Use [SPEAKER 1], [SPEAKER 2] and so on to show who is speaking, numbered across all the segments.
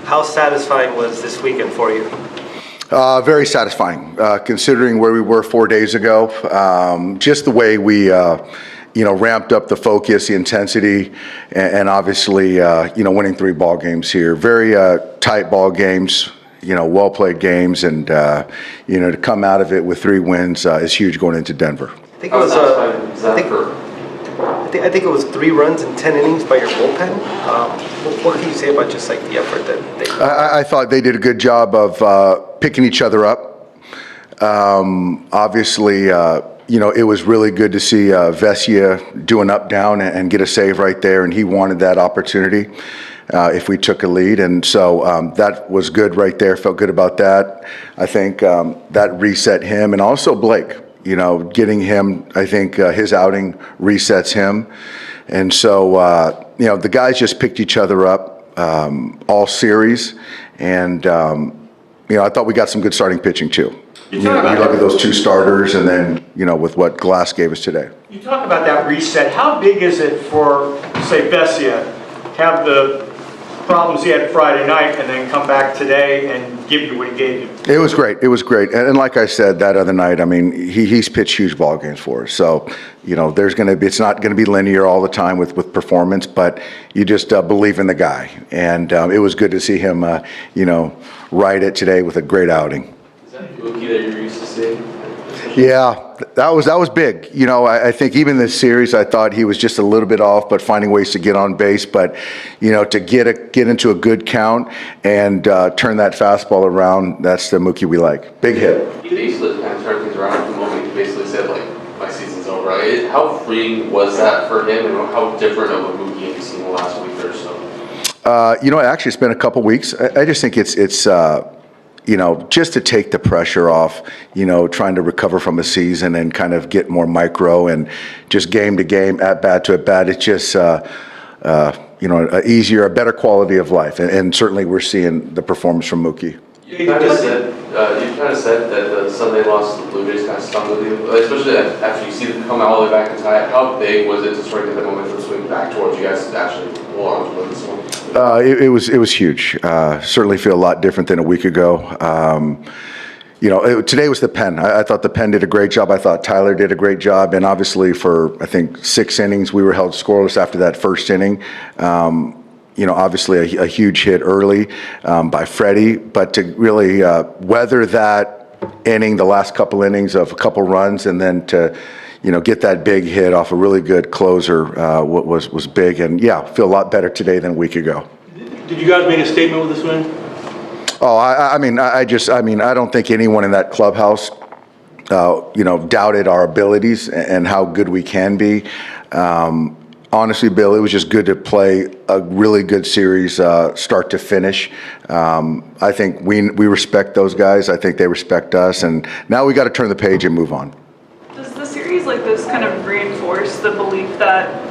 [SPEAKER 1] How satisfying was this weekend for you?
[SPEAKER 2] Very satisfying, considering where we were 4 days ago. Just the way we, ramped up the focus, the intensity, and obviously, winning 3 ball games here. Very tight ball games, well played games, and to come out of it with 3 wins is huge going into Denver.
[SPEAKER 1] I think it was 3 runs in 10 innings by your bullpen. What can you say about just like the effort that they?
[SPEAKER 2] I thought they did a good job of picking each other up. Obviously, it was really good to see Vesia do an up-down and get a save right there, and he wanted that opportunity if we took a lead, and so that was good right there. Felt good about that. I think that reset him, and also Blake. Getting him, I think his outing resets him. And so, the guys just picked each other up all series. And, I thought we got some good starting pitching too. You look at those 2 starters and then, with what Glass gave us today.
[SPEAKER 3] You talk about that reset. How big is it for, say, Vesia, have the problems he had Friday night and then come back today and give you what he gave you?
[SPEAKER 2] It was great. And like I said that other night, I mean, he's pitched huge ball games for us. So, it's not going to be linear all the time with performance, but you just believe in the guy. And it was good to see him, ride it today with a great outing.
[SPEAKER 4] Is that Mookie that you're used to seeing?
[SPEAKER 2] Yeah, that was big. I think even this series, I thought he was just a little bit off, but finding ways to get on base. But to get into a good count and turn that fastball around, that's the Mookie we like. Big hit.
[SPEAKER 4] He basically kind of turned things around at the moment. He basically said, my season's over. How freeing was that for him, and how different of a Mookie have you seen the last week or so?
[SPEAKER 2] Actually, it's been a couple weeks. I just think it's just to take the pressure off, trying to recover from a season and kind of get more micro and just game to game, at bat to at bat. It's just, a better quality of life. And certainly we're seeing the performance from Mookie.
[SPEAKER 4] You kind of said that the Sunday loss to the Blue Jays kind of stung with you, especially after you see them come all the way back and tie it. How big was it to sort of get that momentum swing back towards you guys to actually hold on to win this one?
[SPEAKER 2] It was huge. Certainly feel a lot different than a week ago. Today was the pen. I thought the pen did a great job. I thought Tyler did a great job. And obviously for, I think, 6 innings, we were held scoreless after that first inning. Obviously a huge hit early by Freddie. But to really weather that inning, the last couple innings of a couple runs, and then to get that big hit off a really good closer was big. And feel a lot better today than a week ago.
[SPEAKER 3] Did you guys make a statement with this win?
[SPEAKER 2] Oh, I don't think anyone in that clubhouse, doubted our abilities and how good we can be. Honestly, Bill, it was just good to play a really good series, start to finish. I think we respect those guys. I think they respect us. And now we got to turn the page and move on.
[SPEAKER 5] Does the series like this kind of reinforce the belief that,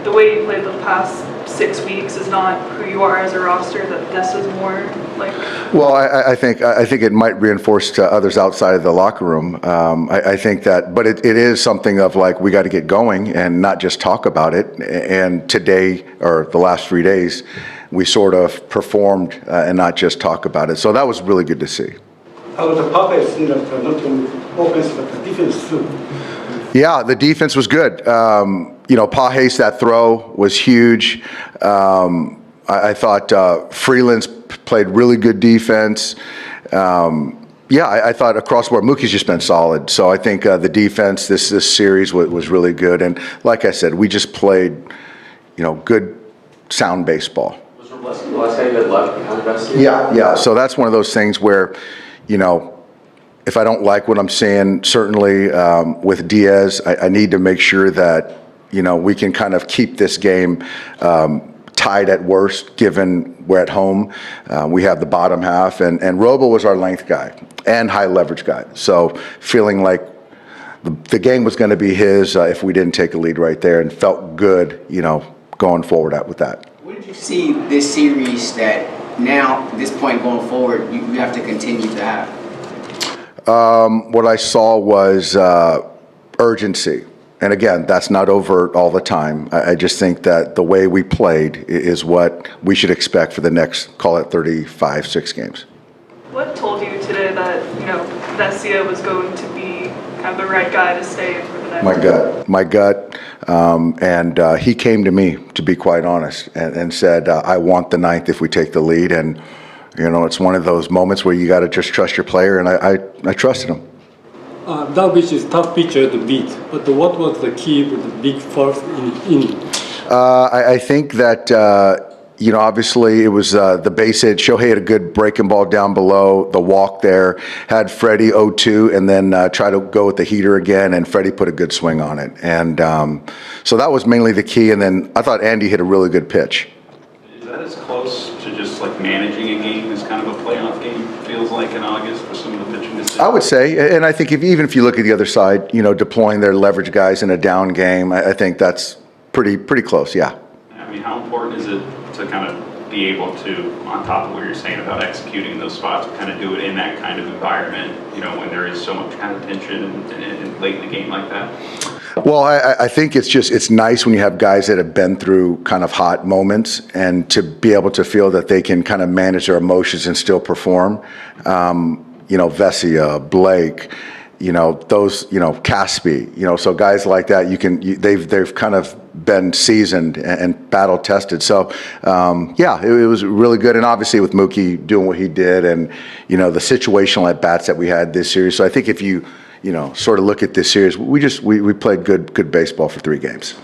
[SPEAKER 5] the way you played the past 6 weeks is not who you are as a roster, that this is more like? Well,
[SPEAKER 2] I think it might reinforce to others outside of the locker room. I think that, but it is something of we got to get going and not just talk about it. And today, or the last 3 days, we sort of performed and not just talk about it. So that was really good to see.
[SPEAKER 6] How was the Padres, not only offense but the defense too?
[SPEAKER 2] Yeah, the defense was good. Pajes, that throw was huge. I thought Freeland's played really good defense. I thought across the board, Mookie's just been solid. So I think the defense, this series was really good. And like I said, we just played, good, sound baseball.
[SPEAKER 4] Was Robleski the last guy you had left behind Vesia?
[SPEAKER 2] Yeah. So that's one of those things where, if I don't like what I'm seeing, certainly with Diaz, I need to make sure that, we can kind of keep this game tied at worst, given we're at home. We have the bottom half, and Robo was our length guy and high leverage guy. So feeling like the game was going to be his if we didn't take a lead right there, and felt good, going forward with that.
[SPEAKER 7] What did you see this series that now, at this point going forward, you have to continue to have?
[SPEAKER 2] What I saw was urgency. And again, that's not overt all the time. I just think that the way we played is what we should expect for the next, call it 35, 6 games.
[SPEAKER 5] What told you today that, Vesia was going to be kind of the right guy to stay in for the next?
[SPEAKER 2] My gut. And he came to me, to be quite honest, and said, I want the 9th if we take the lead. And, it's one of those moments where you got to just trust your player, and I trusted him.
[SPEAKER 8] Darvish is tough pitcher to beat, but what was the key with the big first inning?
[SPEAKER 2] I think that, obviously it was the base hit. Shohei had a good breaking ball down below, the walk there, had Freddie 0-2, and then try to go with the heater again, and Freddie put a good swing on it. And so that was mainly the key, and then I thought Andy hit a really good pitch.
[SPEAKER 9] Is that as close to just like managing a game as kind of a playoff game feels like in August for some of the pitching decisions?
[SPEAKER 2] I would say, and I think even if you look at the other side, deploying their leverage guys in a down game, I think that's pretty close, yeah.
[SPEAKER 9] I mean, how important is it to kind of be able to, on top of what you're saying about executing those spots, kind of do it in that kind of environment, when there is so much kind of tension and late in the game like that?
[SPEAKER 2] Well, I think it's nice when you have guys that have been through kind of hot moments and to be able to feel that they can kind of manage their emotions and still perform. Vesia, Blake, those, Caspi, so guys like that, they've kind of been seasoned and battle tested. So, it was really good. And obviously with Mookie doing what he did and, the situational at bats that we had this series. So I think if you, sort of look at this series, we played good baseball for 3 games.